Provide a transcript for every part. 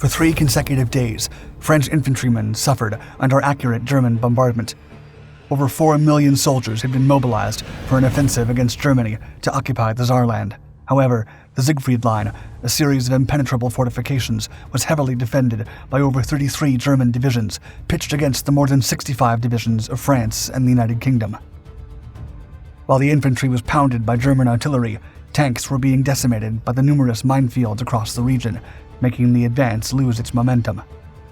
For 3 consecutive days, French infantrymen suffered under accurate German bombardment. Over 4 million soldiers had been mobilized for an offensive against Germany to occupy the Saarland. However, the Siegfried Line, a series of impenetrable fortifications, was heavily defended by over 33 German divisions, pitched against the more than 65 divisions of France and the United Kingdom. While the infantry was pounded by German artillery, tanks were being decimated by the numerous minefields across the region, making the advance lose its momentum.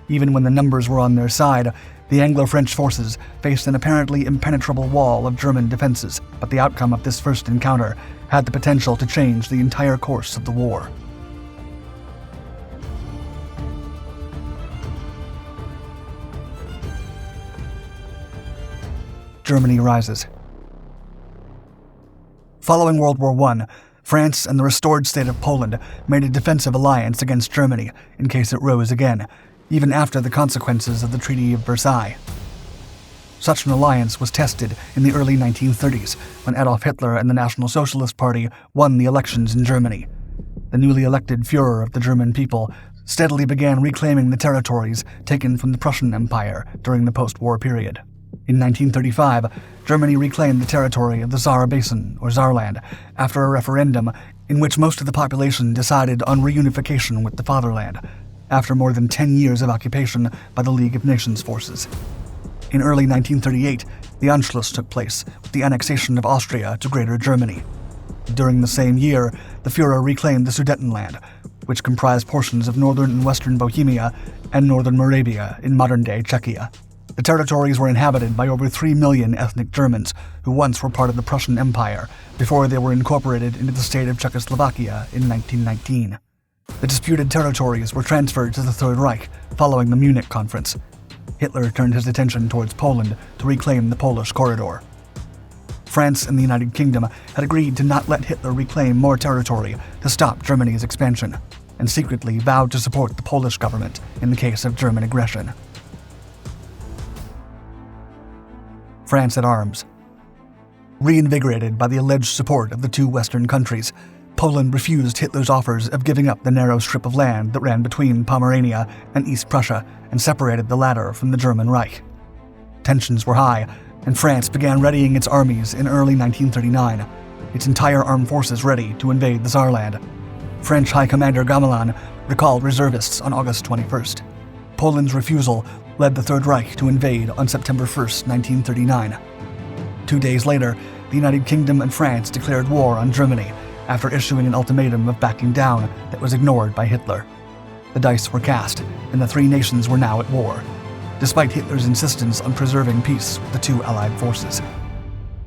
Even when the numbers were on their side, the Anglo-French forces faced an apparently impenetrable wall of German defenses, but the outcome of this first encounter had the potential to change the entire course of the war. Germany rises. Following World War I, France and the restored state of Poland made a defensive alliance against Germany in case it rose again, even after the consequences of the Treaty of Versailles. Such an alliance was tested in the early 1930s when Adolf Hitler and the National Socialist Party won the elections in Germany. The newly elected Führer of the German people steadily began reclaiming the territories taken from the Prussian Empire during the post-war period. In 1935, Germany reclaimed the territory of the Saar Basin, or Saarland, after a referendum in which most of the population decided on reunification with the fatherland, after more than 10 years of occupation by the League of Nations forces. In early 1938, the Anschluss took place with the annexation of Austria to Greater Germany. During the same year, the Führer reclaimed the Sudetenland, which comprised portions of northern and western Bohemia and northern Moravia in modern-day Czechia. The territories were inhabited by over 3 million ethnic Germans who once were part of the Prussian Empire before they were incorporated into the state of Czechoslovakia in 1919. The disputed territories were transferred to the Third Reich following the Munich Conference. Hitler turned his attention towards Poland to reclaim the Polish corridor. France and the United Kingdom had agreed to not let Hitler reclaim more territory to stop Germany's expansion, and secretly vowed to support the Polish government in the case of German aggression. France at arms. Reinvigorated by the alleged support of the two Western countries, Poland refused Hitler's offers of giving up the narrow strip of land that ran between Pomerania and East Prussia and separated the latter from the German Reich. Tensions were high, and France began readying its armies in early 1939, its entire armed forces ready to invade the Saarland. French High Commander Gamelin recalled reservists on August 21st. Poland's refusal led the Third Reich to invade on September 1st, 1939. 2 days later, the United Kingdom and France declared war on Germany after issuing an ultimatum of backing down that was ignored by Hitler. The dice were cast, and the three nations were now at war, despite Hitler's insistence on preserving peace with the two Allied forces.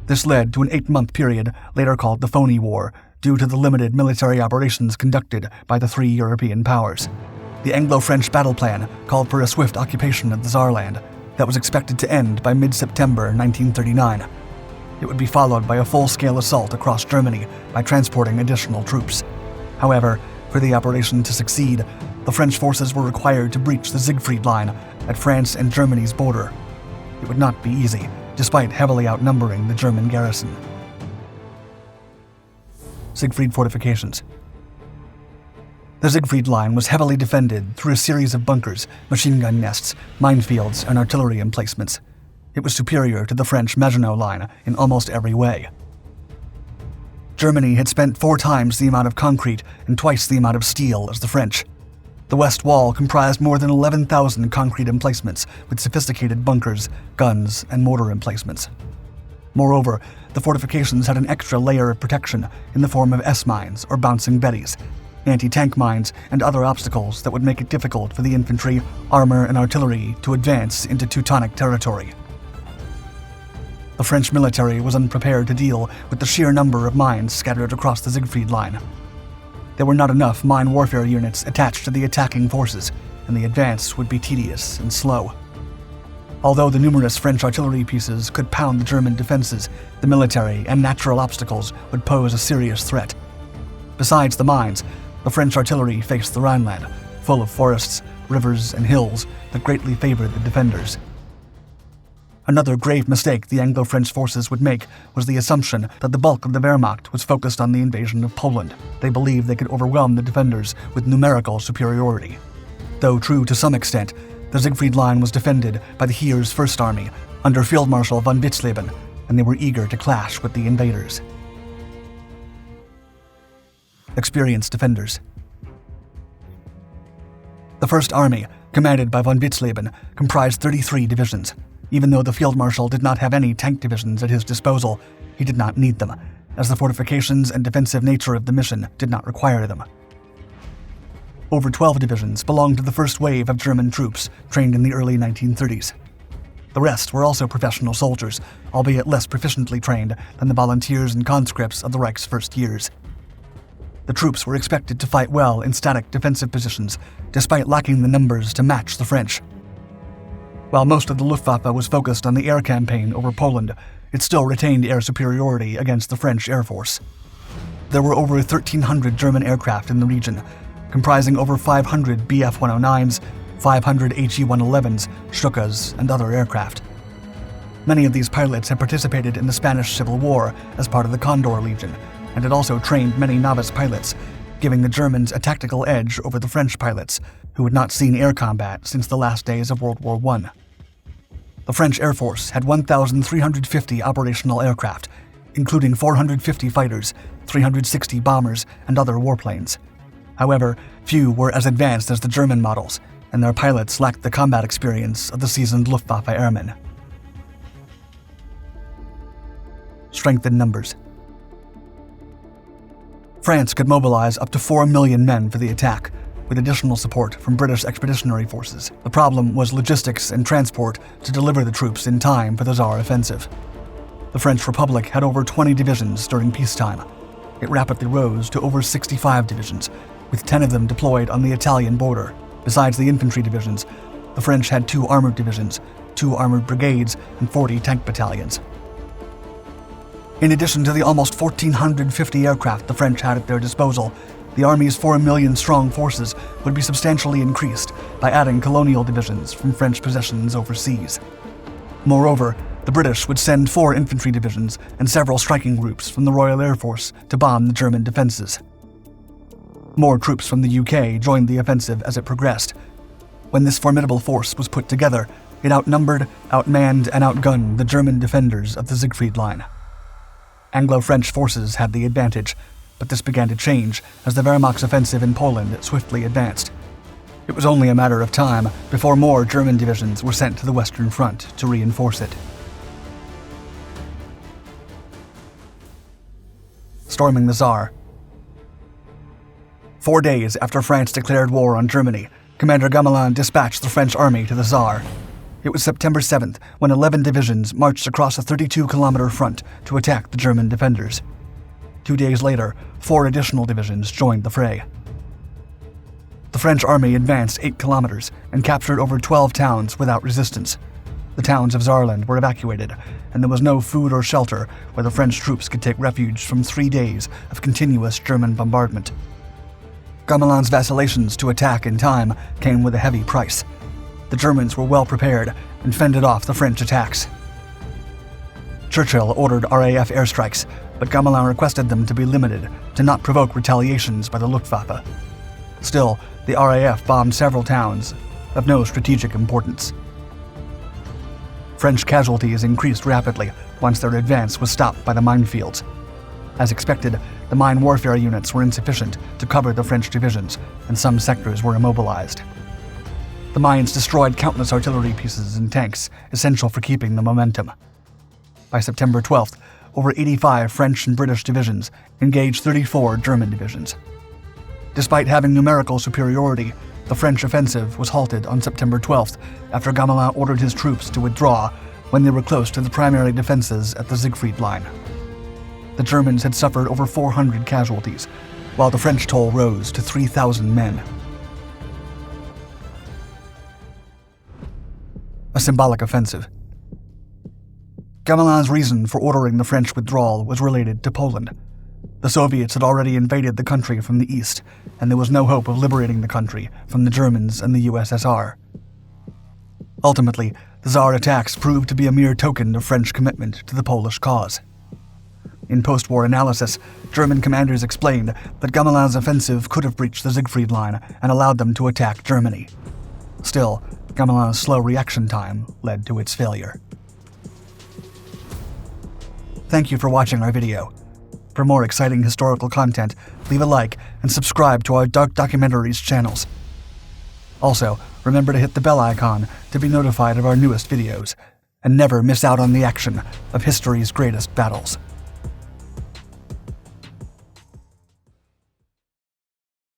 This led to an 8-month period later called the Phony War, due to the limited military operations conducted by the three European powers. The Anglo-French battle plan called for a swift occupation of the Saarland that was expected to end by mid-September 1939. It would be followed by a full-scale assault across Germany by transporting additional troops. However, for the operation to succeed, the French forces were required to breach the Siegfried Line at France and Germany's border. It would not be easy, despite heavily outnumbering the German garrison. Siegfried fortifications. The Siegfried Line was heavily defended through a series of bunkers, machine gun nests, minefields, and artillery emplacements. It was superior to the French Maginot Line in almost every way. Germany had spent 4 times the amount of concrete and twice the amount of steel as the French. The West Wall comprised more than 11,000 concrete emplacements with sophisticated bunkers, guns, and mortar emplacements. Moreover, the fortifications had an extra layer of protection in the form of S-mines or bouncing Bettys, anti-tank mines, and other obstacles that would make it difficult for the infantry, armor, and artillery to advance into Teutonic territory. The French military was unprepared to deal with the sheer number of mines scattered across the Siegfried Line. There were not enough mine warfare units attached to the attacking forces, and the advance would be tedious and slow. Although the numerous French artillery pieces could pound the German defenses, the military and natural obstacles would pose a serious threat. Besides the mines, the French artillery faced the Rhineland, full of forests, rivers, and hills that greatly favored the defenders. Another grave mistake the Anglo-French forces would make was the assumption that the bulk of the Wehrmacht was focused on the invasion of Poland. They believed they could overwhelm the defenders with numerical superiority. Though true to some extent, the Siegfried Line was defended by the Heer's First Army under Field Marshal von Witzleben, and they were eager to clash with the invaders. Experienced defenders. The First Army, commanded by von Witzleben, comprised 33 divisions. Even though the Field Marshal did not have any tank divisions at his disposal, he did not need them, as the fortifications and defensive nature of the mission did not require them. Over 12 divisions belonged to the first wave of German troops trained in the early 1930s. The rest were also professional soldiers, albeit less proficiently trained than the volunteers and conscripts of the Reich's first years. The troops were expected to fight well in static defensive positions, despite lacking the numbers to match the French. While most of the Luftwaffe was focused on the air campaign over Poland, it still retained air superiority against the French Air Force. There were over 1,300 German aircraft in the region, comprising over 500 Bf-109s, 500 HE-111s, Stukas, and other aircraft. Many of these pilots had participated in the Spanish Civil War as part of the Condor Legion, and had also trained many novice pilots, giving the Germans a tactical edge over the French pilots, who had not seen air combat since the last days of World War I. The French Air Force had 1,350 operational aircraft, including 450 fighters, 360 bombers, and other warplanes. However, few were as advanced as the German models, and their pilots lacked the combat experience of the seasoned Luftwaffe airmen. Strength in numbers. France could mobilize up to 4 million men for the attack, with additional support from British expeditionary forces. The problem was logistics and transport to deliver the troops in time for the Saar offensive. The French Republic had over 20 divisions during peacetime. It rapidly rose to over 65 divisions, with 10 of them deployed on the Italian border. Besides the infantry divisions, the French had 2 armored divisions, 2 armored brigades, and 40 tank battalions. In addition to the almost 1,450 aircraft the French had at their disposal, the Army's 4 million-strong forces would be substantially increased by adding colonial divisions from French possessions overseas. Moreover, the British would send 4 infantry divisions and several striking groups from the Royal Air Force to bomb the German defenses. More troops from the UK joined the offensive as it progressed. When this formidable force was put together, it outnumbered, outmanned, and outgunned the German defenders of the Siegfried Line. Anglo-French forces had the advantage, but this began to change as the Wehrmacht's offensive in Poland swiftly advanced. It was only a matter of time before more German divisions were sent to the Western Front to reinforce it. Storming the Saar. 4 days after France declared war on Germany, Commander Gamelin dispatched the French army to the Saar. It was September 7th when 11 divisions marched across a 32-kilometer front to attack the German defenders. 2 days later, 4 additional divisions joined the fray. The French army advanced 8 kilometers and captured over 12 towns without resistance. The towns of Saarland were evacuated, and there was no food or shelter where the French troops could take refuge from 3 days of continuous German bombardment. Gamelin's vacillations to attack in time came with a heavy price. The Germans were well prepared and fended off the French attacks. Churchill ordered RAF airstrikes, but Gamelin requested them to be limited to not provoke retaliations by the Luftwaffe. Still, the RAF bombed several towns of no strategic importance. French casualties increased rapidly once their advance was stopped by the minefields. As expected, the mine warfare units were insufficient to cover the French divisions, and some sectors were immobilized. The mines destroyed countless artillery pieces and tanks, essential for keeping the momentum. By September 12th, over 85 French and British divisions engaged 34 German divisions. Despite having numerical superiority, the French offensive was halted on September 12th after Gamelin ordered his troops to withdraw when they were close to the primary defenses at the Siegfried Line. The Germans had suffered over 400 casualties, while the French toll rose to 3,000 men. A symbolic offensive. Gamelin's reason for ordering the French withdrawal was related to Poland. The Soviets had already invaded the country from the east, and there was no hope of liberating the country from the Germans and the USSR. Ultimately, the Saar attacks proved to be a mere token of French commitment to the Polish cause. In post-war analysis, German commanders explained that Gamelin's offensive could have breached the Siegfried Line and allowed them to attack Germany. Still, Gamelin's slow reaction time led to its failure. Thank you for watching our video. For more exciting historical content, leave a like and subscribe to our Dark Documentaries channels. Also, remember to hit the bell icon to be notified of our newest videos, and never miss out on the action of history's greatest battles.